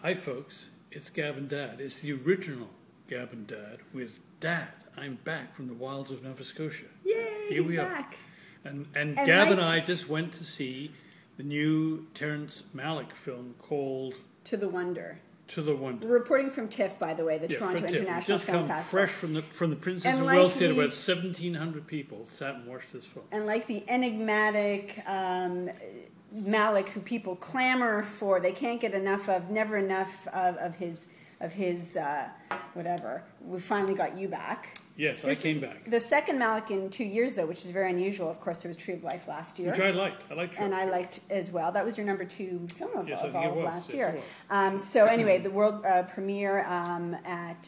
Hi folks, it's Gab and Dad. It's the original Gab and Dad with Dad. I'm back from the wilds of Nova Scotia. Yay, Here he's we back. are. And Gab and I just went to see the new Terrence Mallick film called To the Wonder. To the Wonder. We're reporting from TIFF, by the way, the Toronto from TIFF. International Just Film come Festival. fresh from the Princess And of like Wales Theatre, the- where 1,700 people sat and watched this film. And like the enigmatic Mallick, who people clamor for, they can't get enough of, never enough of his whatever. We finally got you back. Yes, I came back. The second Mallick in 2 years, though, which is very unusual. Of course, there was Tree of Life last year. Which I liked. I liked Tree of And I Life. liked as well. That was your number 2 film of, Yes, I of think all it of was. last Yes, year. it was. So anyway, the world premiere at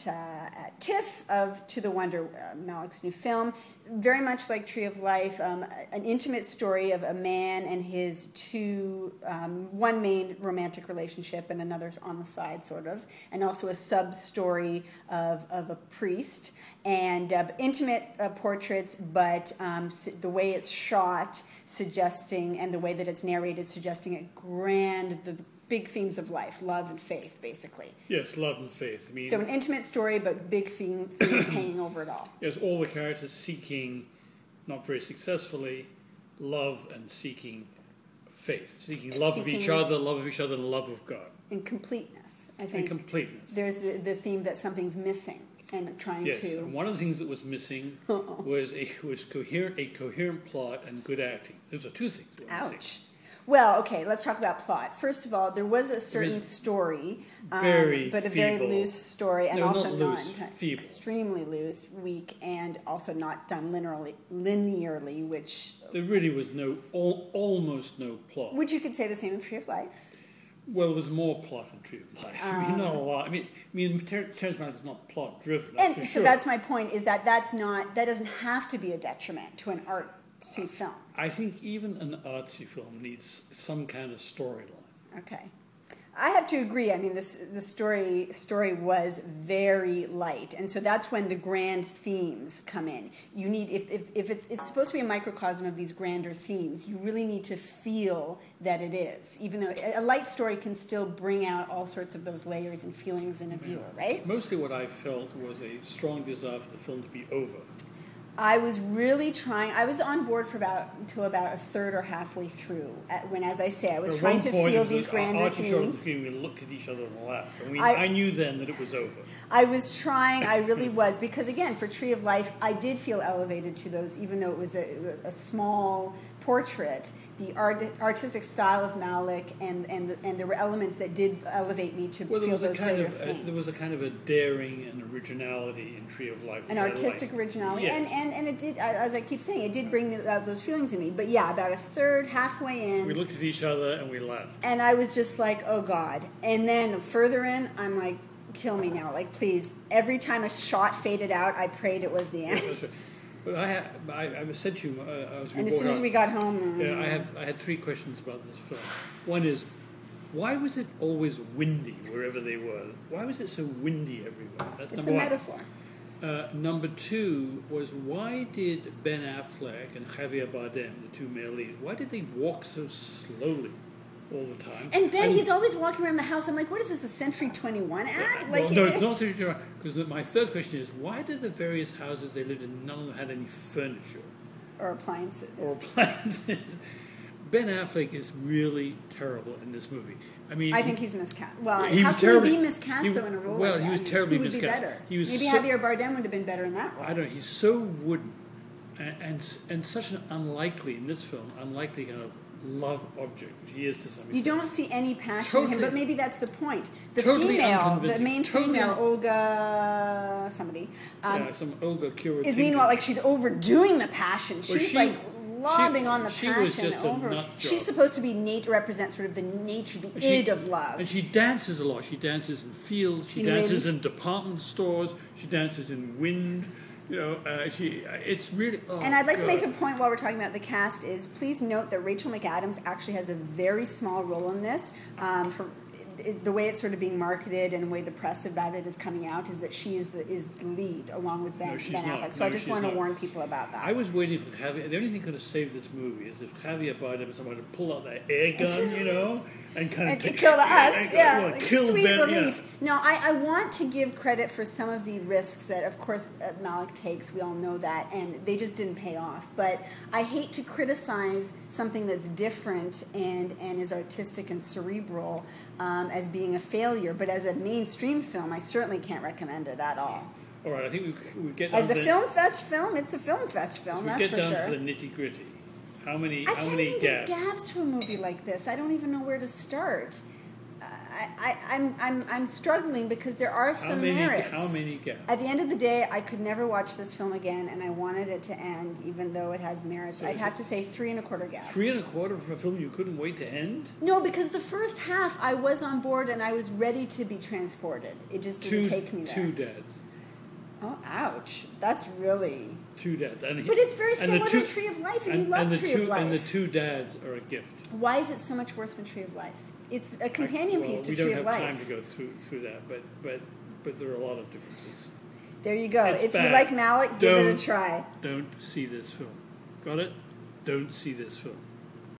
TIFF of To the Wonder, Mallick's new film. Very much like Tree of Life, an intimate story of a man and his one main romantic relationship and another on the side, sort of, and also a sub-story of a priest. And intimate portraits, but the way it's shot suggesting, and the way that it's narrated suggesting the big themes of life, love and faith, basically. Yes, love and faith. I mean, So an intimate story, but big themes hanging over it all. yes, all the characters seeking, not very successfully, love and seeking faith, seeking love of each other, and love of God. And completeness, I think. And completeness. There's the theme that something's missing and trying Yes, to... and one of the things that was missing was a coherent plot and good acting. Those are two things that were missing. Ouch. Well, okay, let's talk about plot. First of all, there was a certain story, but a very loose story, and also not feeble. extremely loose, weak, and also not done linearly, which... There really was almost no plot. Which you could say the same of Tree of Life. Well, there was more plot in Tree of Life. I mean, not a lot. I mean, Terrence Malick is not plot driven. And for so sure. that's my point: is that that doesn't have to be a detriment to an artsy film. I think even an artsy film needs some kind of storyline. Okay. I have to agree. I mean, the story was very light, and so that's when the grand themes come in. You need, if it's supposed to be a microcosm of these grander themes, you really need to feel that it is. Even though a light story can still bring out all sorts of those layers and feelings in a viewer, right? Mostly what I felt was a strong desire for the film to be over. I was really trying. I was on board for until about a third or halfway through. When, as I say, I was trying to feel these grander themes. We looked at each other and laughed. And I knew then that it was over. I was trying. I really was, because again, for Tree of Life, I did feel elevated to those, even though it was a small portrait. The artistic style of Mallick, and there were elements that did elevate me to feel those greater things. There was a kind of a daring and originality in Tree of Life. An artistic originality, yes. and it did, as I keep saying, it did bring those feelings in me. But yeah, about a third, halfway in, we looked at each other and we laughed. and I was just like, oh God. And then further in, I'm like, kill me now, like please. Every time a shot faded out, I prayed it was the end. That's right. But I said to you, And as soon as we got home, I had 3 questions about this film. One is, why was it always windy wherever they were? Why was it so windy everywhere? That's it's number a one. metaphor. Number 2 was, why did Ben Affleck and Javier Bardem, the 2 male leads, why did they walk so slowly all the time? And Ben, he's always walking around the house. I'm like, what is this, a Century 21 ad? Well, no, it's not Century 21. Because my third question is, why did the various houses they lived in, none of them had any furniture? Or appliances. Ben Affleck is really terrible in this movie. I mean, I think he's miscast. Well, he how was can he be miscast, though, in a role well, like that? he was terribly who would miscast. Be better? He was Maybe Javier Bardem would have been better in that role. I don't know. He's so wooden, and such an unlikely, in this film, unlikely kind of love object, which he is to some extent. You don't see any passion in him, but maybe that's the point. The totally female, the unconvincing. main female, Olga somebody, some Olga Kurotinka. is meanwhile like she's overdoing the passion. She's like lobbing on the passion was just over. A nut job. She's supposed to be represent sort of the nature, the id of love. And she dances a lot. She dances in fields. She dances in department stores. She dances in wind. You know, it's really... Oh, and I'd like to make a point while we're talking about the cast is, please note that Rachel McAdams actually has a very small role in this. The way it's sort of being marketed and the way the press about it is coming out is that she is the lead along with Ben Affleck. So I just want to warn people about that. I was waiting for Javier. The only thing that could have saved this movie is if Javier Bardem someone had pulled out that air gun, you know. and kind of kill to us. Yeah, like kill sweet Ben, relief. yeah. No, I want to give credit for some of the risks that, of course, Mallick takes. We all know that, and they just didn't pay off. But I hate to criticize something that's different and is artistic and cerebral as being a failure. But as a mainstream film, I certainly can't recommend it at all. All right, I think we get down as a film fest film. It's a film fest film. That's for sure. We get down to the nitty gritty. How many I can't even get gaps? Gabs to a movie like this. I don't even know where to start. I'm struggling because there are some merits. How many gaps? At the end of the day, I could never watch this film again, and I wanted it to end, even though it has merits. So I'd have to say 3 1/4 gaps. 3 1/4 for a film you couldn't wait to end? No, because the first half I was on board and I was ready to be transported. It just didn't take me there. 2 dads. Oh, ouch! That's really. 2 dads. But it's very similar to Tree of Life, and you love Tree of Life. And the 2 dads are a gift. Why is it so much worse than Tree of Life? It's a companion piece to Tree of Life. We don't have time to go through that, but there are a lot of differences. There you go. It's if bad. you like Mallick, give it a try. Don't see this film. Got it? Don't see this film.